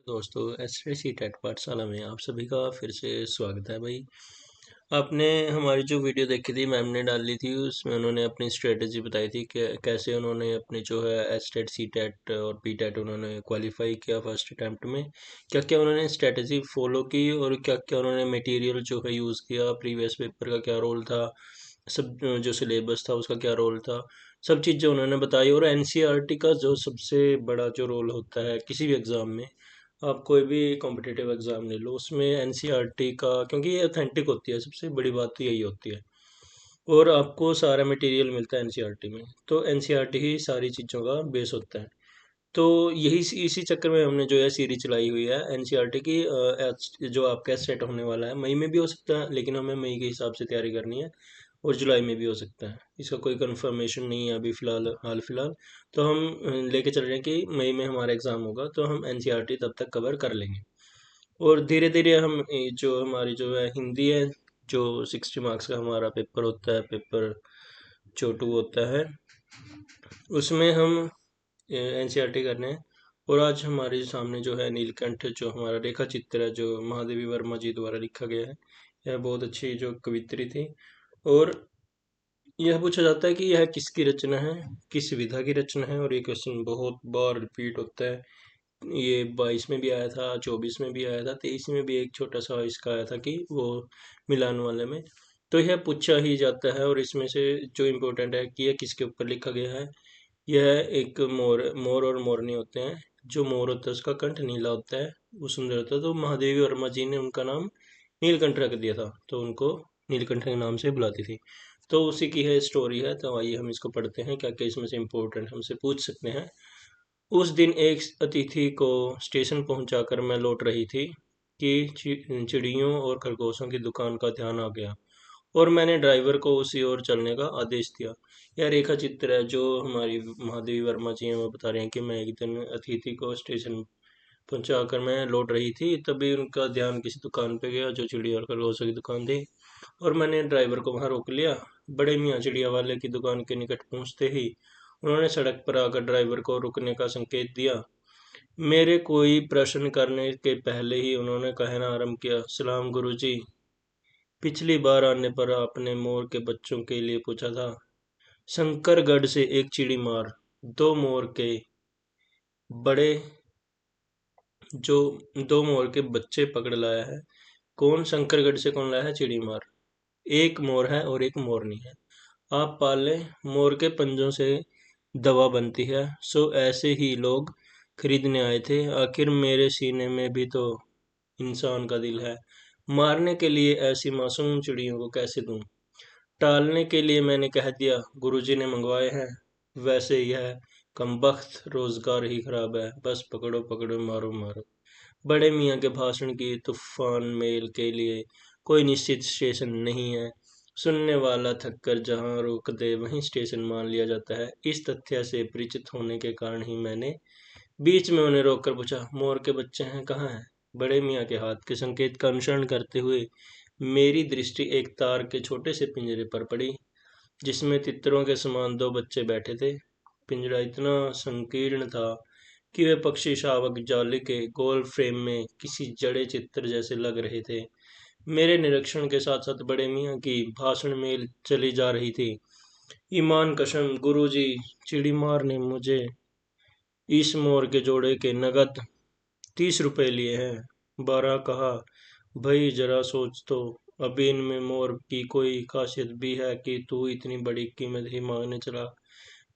दोस्तों STC TET पाठशाला में आप सभी का फिर से स्वागत है भाई। आपने हमारी जो वीडियो देखी थी मैम ने डाली थी, उसमें उन्होंने अपनी स्ट्रेटजी बताई थी कि कैसे उन्होंने अपनी जो है एस टेट सी टेट और पी टेट उन्होंने क्वालिफाई किया फर्स्ट अटैम्प्ट में। क्या क्या उन्होंने स्ट्रेटजी फॉलो की और क्या क्या उन्होंने मटेरियल जो है यूज़ किया, प्रीवियस पेपर का क्या रोल था, सब जो सिलेबस था उसका क्या रोल था, सब चीज़ें उन्होंने बताई। और एनसीईआरटी का जो सबसे बड़ा जो रोल होता है किसी भी एग्ज़ाम में, आप कोई भी कॉम्पिटिटिव एग्ज़ाम ले लो उसमें एनसीईआरटी का, क्योंकि ये ऑथेंटिक होती है, सबसे बड़ी बात तो यही होती है। और आपको सारा मटेरियल मिलता है एनसीईआरटी में, तो एनसीईआरटी ही सारी चीज़ों का बेस होता है। तो यही इसी चक्कर में हमने जो है सीरीज चलाई हुई है एनसीईआरटी की। जो आपका सेट होने वाला है मई में भी हो सकता है, लेकिन हमें मई के हिसाब से तैयारी करनी है। और जुलाई में भी हो सकता है, इसका कोई कंफर्मेशन नहीं है अभी फ़िलहाल, हाल फिलहाल। तो हम लेके चल रहे हैं कि मई में हमारा एग्ज़ाम होगा तो हम एनसीईआरटी तब तक कवर कर लेंगे। और धीरे धीरे हम जो हमारी जो है हिंदी है, जो 60 मार्क्स का हमारा पेपर होता है, पेपर जो 2 होता है, उसमें हम एनसीईआरटी करने हैं। और आज हमारे सामने जो है नीलकंठ, जो हमारा रेखा चित्र है, जो महादेवी वर्मा जी द्वारा लिखा गया है। यह बहुत अच्छी जो कवित्री थी। और यह पूछा जाता है कि यह किसकी रचना है, किस विधा की रचना है। और ये क्वेश्चन बहुत बार रिपीट होता है। ये 22 में भी आया था, 24 में भी आया था, 23 में भी एक छोटा सा इसका आया था कि वो मिलान वाले में। तो यह पूछा ही जाता है। और इसमें से जो इम्पोर्टेंट है कि यह किसके ऊपर लिखा गया है। यह एक मोर मोर और मोरनी होते हैं। जो मोर होता है उसका कंठ नीला होता है, वो सुंदर होता है। तो महादेवी वर्मा जी ने उनका नाम नीलकंठ रख दिया था, तो उनको नीलकंठ के नाम से बुलाती थी। तो उसी की है स्टोरी है। तो आइए हम इसको पढ़ते हैं, क्या क्या इसमें से इम्पोर्टेंट हमसे पूछ सकते हैं। उस दिन एक अतिथि को स्टेशन पहुंचाकर मैं लौट रही थी कि चिड़ियों और खरगोशों की दुकान का ध्यान आ गया और मैंने ड्राइवर को उसी ओर चलने का आदेश दिया। यह रेखा चित्र है जो हमारी महादेवी वर्मा जी हैं, वो बता रहे हैं कि मैं एक दिन अतिथि को स्टेशन पहुंचाकर मैं लौट रही थी, तभी उनका ध्यान किसी दुकान पे गया जो चिड़िया और खरगोशों की दुकान थी। और मैंने ड्राइवर को वहां रोक लिया। बड़े मियाँ चिड़िया वाले की दुकान के निकट पहुंचते ही उन्होंने सड़क पर आकर ड्राइवर को रुकने का संकेत दिया। मेरे कोई प्रश्न करने के पहले ही उन्होंने कहना आरंभ किया, सलाम गुरुजी। पिछली बार आने पर आपने मोर के बच्चों के लिए पूछा था। शंकरगढ़ से एक चिड़ी मार दो मोर के बड़े जो दो मोर के बच्चे पकड़ लाया है। कौन शंकरगढ़ से कौन लाया है चिड़ी मार? एक मोर है और एक मोरनी है। आप पाले मोर के पंजों से दवा बनती है, सो ऐसे ही लोग खरीदने आए थे। आखिर मेरे सीने में भी तो इंसान का दिल है। मारने के लिए ऐसी मासूम चिड़ियों को कैसे दूं? टालने के लिए मैंने कह दिया गुरुजी ने मंगवाए हैं। वैसे यह कमबख्त रोजगार ही खराब है, बस पकड़ो पकड़ो मारो मारो। बड़े मियाँ के भाषण की तूफान मेल के लिए कोई निश्चित स्टेशन नहीं है। सुनने वाला थककर जहाँ रोक दे वहीं स्टेशन मान लिया जाता है। इस तथ्य से परिचित होने के कारण ही मैंने बीच में उन्हें रोककर पूछा, मोर के बच्चे हैं कहाँ हैं? बड़े मियाँ के हाथ के संकेत का अनुसरण करते हुए मेरी दृष्टि एक तार के छोटे से पिंजरे पर पड़ी, जिसमें तितरों के समान दो बच्चे बैठे थे। पिंजरा इतना संकीर्ण था कि वे पक्षी शावक जाली के गोल फ्रेम में किसी जड़े चित्र जैसे लग रहे थे। मेरे निरीक्षण के साथ साथ बड़े मियाँ की भाषण में चली जा रही थी। ईमान कसम गुरुजी, चिड़ीमार ने मुझे इस मोर के जोड़े के नगद 30 रुपए लिए हैं। 12 कहा, भाई जरा सोच तो, अभी इनमें मोर की कोई खासियत भी है कि तू इतनी बड़ी कीमत ही मांगने चला?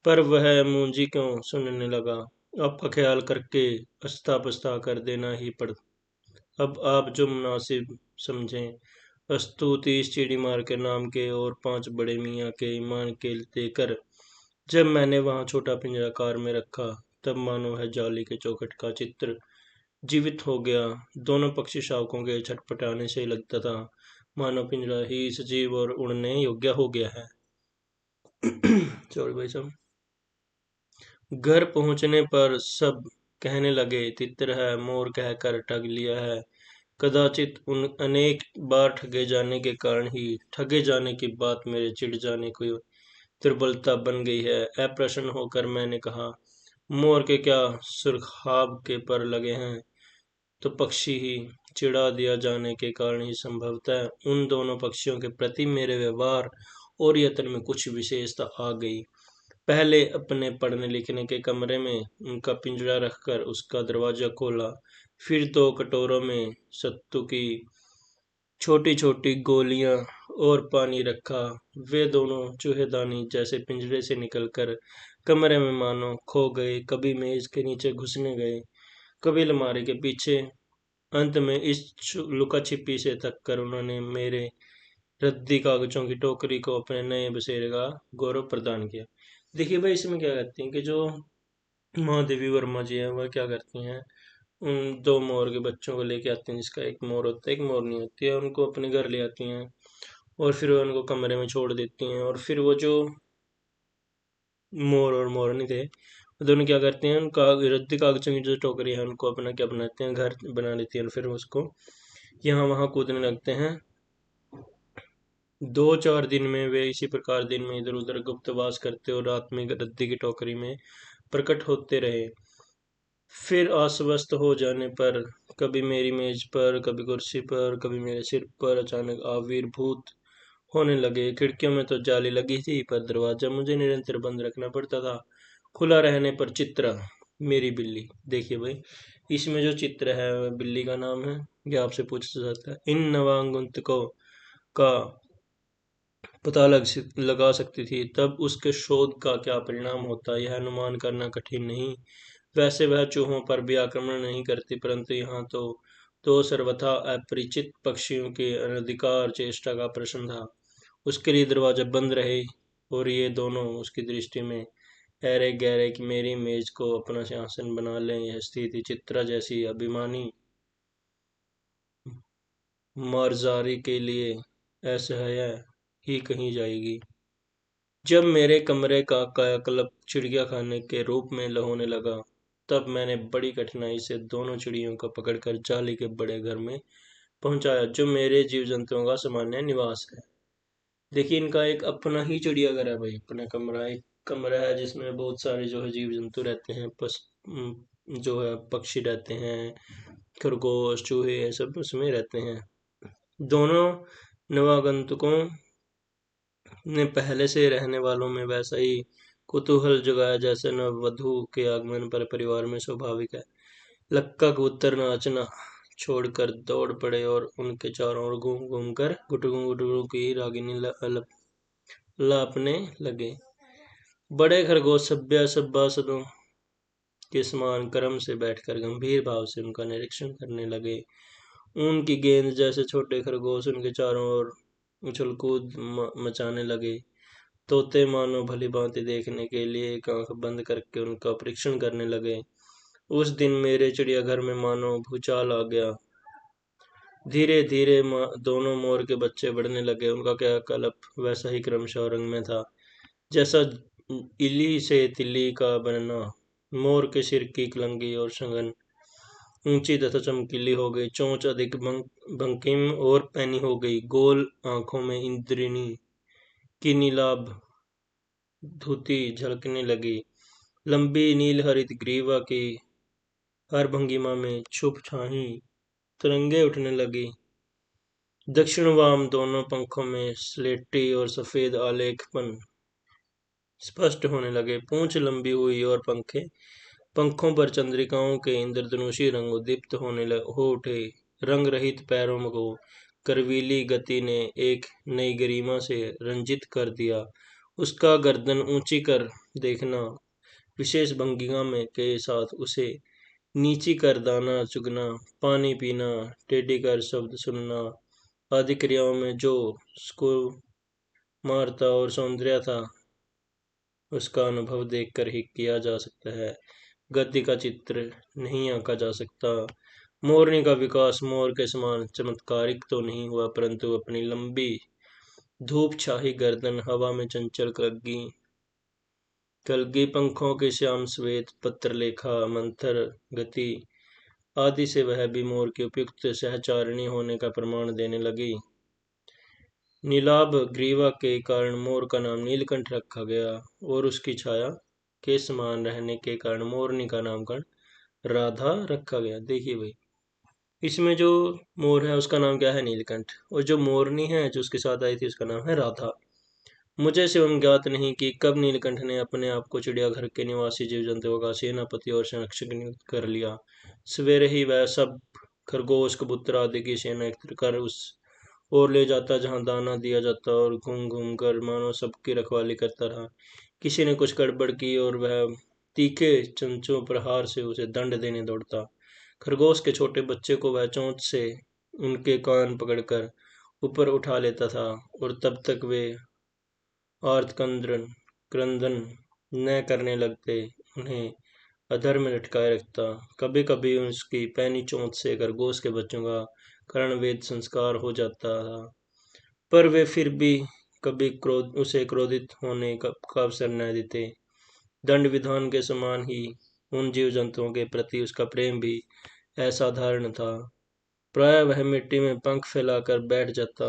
पर वह मुंजी क्यों सुनने लगा। आपका ख्याल करके अस्ता पस्ता कर देना ही पड़। अब आप जो मुनासिब समझें। स्तुति इस चिड़ी मार के नाम के और 5 बड़े मियाँ के ईमान के देकर जब मैंने वहाँ छोटा पिंजरा कार में रखा, तब मानो है जाली के चौखट का चित्र जीवित हो गया। दोनों पक्षी शावकों के छटपटाने से लगता था मानो पिंजरा ही सजीव और उड़ने योग्य हो गया है। सॉरी भाई साहब। घर पहुंचने पर सब कहने लगे तितर है, मोर कहकर ठग लिया है। कदाचित उन अनेक बार ठगे जाने के कारण ही ठगे जाने की बात मेरे चिढ़ जाने की दुर्बलता बन गई है। अप्रसन्न होकर मैंने कहा, मोर के क्या सुरखाब के पर लगे हैं? तो पक्षी ही चिढ़ा दिया जाने के कारण ही संभवतः उन दोनों पक्षियों के प्रति मेरे व्यवहार और यत्न में कुछ विशेषता आ गई। पहले अपने पढ़ने लिखने के कमरे में उनका पिंजरा रखकर उसका दरवाजा खोला, फिर 2 कटोरों में सत्तू की छोटी छोटी गोलियां और पानी रखा। वे दोनों चूहेदानी जैसे पिंजरे से निकलकर कमरे में मानो खो गए, कभी मेज के नीचे घुसने गए, कभी अलमारी के पीछे। अंत में इस लुका छिपी से थक कर उन्होंने मेरे रद्दी कागजों की टोकरी को अपने नए बसेरे का गौरव प्रदान किया। देखिए भाई, इसमें क्या कहती हैं कि जो महादेवी वर्मा जी हैं वह क्या करती हैं, उन 2 मोर के बच्चों को लेके आती हैं, जिसका एक मोर होता है एक मोरनी होती है, उनको अपने घर ले आती हैं और फिर वो उनको कमरे में छोड़ देती हैं। और फिर वो जो मोर और मोरनी थे वो दोनों क्या करते हैं, उनका रद्दी कागजों की जो टोकरी है उनको अपना क्या बनाते हैं, घर बना लेती हैं और फिर उसको यहाँ वहाँ कूदने लगते हैं। 2-4 दिन में वे इसी प्रकार दिन में इधर उधर गुप्तवास करते और रात में रद्दी की टोकरी में प्रकट होते रहे। फिर अस्वस्थ हो जाने पर कभी मेरी मेज पर, कभी कुर्सी पर, कभी मेरे सिर पर अचानक आविर्भूत होने लगे। खिड़कियों में तो जाली लगी थी, पर दरवाजा मुझे निरंतर बंद रखना पड़ता था। खुला रहने पर चित्रा, मेरी बिल्ली, देखिए भाई, इसमें जो चित्र है वह बिल्ली का नाम है। ये आपसे पूछा जाता है, इन नवागंतुकों का पता लगा सकती थी, तब उसके शोध का क्या परिणाम होता, यह अनुमान करना कठिन नहीं। वैसे वह चूहों पर भी आक्रमण नहीं करती, परंतु यहाँ तो दो सर्वथा अपरिचित पक्षियों की अनधिकार चेष्टा का प्रश्न था। उसके लिए दरवाजा बंद रहे और ये दोनों उसकी दृष्टि में ऐरे गहरे कि मेरी मेज को अपना सिंहासन बना लें। यह स्थिति चित्रा जैसी अभिमानी मार्जारी के लिए असह्य ही कही जाएगी। जब मेरे कमरे का कायाकल्प चिड़िया खाने के रूप में होने लगा, तब मैंने बड़ी कठिनाई से दोनों चिड़ियों को पकड़कर जाली के बड़े घर में पहुंचाया, जो मेरे जीव जंतुओं का सामान्य निवास है। देखिए, इनका एक अपना ही चिड़ियाघर है भाई, अपना कमरा, एक कमरा है जिसमें बहुत सारे जो है जीव जंतु रहते हैं, जो है पक्षी रहते हैं, खरगोश, चूहे, ये सब उसमें रहते हैं। दोनों नवागंतुकों ने पहले से रहने वालों में वैसा ही कुतूहल जगाया जैसे नववधु के आगमन पर परिवार में स्वाभाविक है। लक्का कबूतर नाचना छोड़कर दौड़ पड़े और उनके चारों ओर घूम घूम कर गुटगु गुटगु की रागिनी लापने लगे। बड़े खरगोश सभ्य सभासदों के समान क्रम से बैठकर गंभीर भाव से उनका निरीक्षण करने लगे। ऊन की गेंद जैसे छोटे खरगोश उनके चारों ओर उछल कूद मचाने लगे। तोते मानो भली भांति देखने के लिए एक आंख बंद करके उनका परीक्षण करने लगे। उस दिन मेरे चिड़ियाघर में मानो भूचाल आ गया। धीरे धीरे दोनों मोर के बच्चे बढ़ने लगे। उनका क्रियाकलाप वैसा ही क्रमशः रंग में था जैसा इली से तिल्ली का बनना। मोर के सिर की कलंगी और संगन ऊंची तथा चमकीली हो गई, चोंच अधिक भंकिम और पैनी हो गई, गोल आंखों में इंद्रिनी की नीलाभ धुती झलकने लगी, लंबी नील हरित ग्रीवा की हर भंगिमा में छुप छाही तरंगे उठने लगी। दक्षिण वाम दोनों पंखों में स्लेटी और सफेद आलेखपन स्पष्ट होने लगे। पूंछ लंबी हुई और पंखों पर चंद्रिकाओं के इंद्रधनुषी रंग उद्दीप्त हो उठे। रंग रहित पैरों को करवीली गति ने एक नई गरिमा से रंजित कर दिया। उसका गर्दन ऊंची कर देखना, विशेष भंगिमा में के साथ उसे नीची कर दाना चुगना, पानी पीना, टेढ़ी कर शब्द सुनना आदि क्रियाओं में जो सुकुमारता और सौंदर्य था, उसका अनुभव देखकर ही किया जा सकता है। गद्य का चित्र नहीं आंका जा सकता। मोरनी का विकास मोर के समान चमत्कारिक तो नहीं हुआ, परंतु अपनी लंबी धूप छाही गर्दन, हवा में चंचल कलगी पंखों की श्याम श्वेत पत्रलेखा मंथर गति आदि से वह भी मोर की उपयुक्त सहचारिणी होने का प्रमाण देने लगी। नीलाभ ग्रीवा के कारण मोर का नाम नीलकंठ रखा गया और उसकी छाया के समान रहने के कारण मोरनी का नामकरण राधा रखा गया। देखिए भाई, इसमें जो मोर है उसका नाम क्या है? नीलकंठ। और जो मोरनी है जो उसके साथ आई थी उसका नाम है राधा। मुझे एवं ज्ञात नहीं कि कब नीलकंठ ने अपने आप को चिड़ियाघर के निवासी जीव जंतुओं का सेनापति और संरक्षक नियुक्त कर लिया। सवेरे ही वह सब खरगोश कबूतर आदि की सेना एकत्र कर उस ओर ले जाता जहां दाना दिया जाता और घूम घूम कर मानो सबकी रखवाली करता रहा। किसी ने कुछ गड़बड़ की और वह तीखे चंचों प्रहार से उसे दंड देने दौड़ता। खरगोश के छोटे बच्चे को वह चोंच से उनके कान पकड़कर ऊपर उठा लेता था और तब तक वे आर्तक्रंदन क्रंदन न करने लगते। उन्हें अधर में लटकाए रखता। कभी कभी उसकी पैनी चोंच से खरगोश के बच्चों का कर्णवेध संस्कार हो जाता था, पर वे फिर भी कभी क्रोधित होने का अवसर न देते। दंड विधान के समान ही उन जीव जंतुओं के प्रति उसका प्रेम भी असाधारण था। प्राय वह मिट्टी में पंख फैलाकर बैठ जाता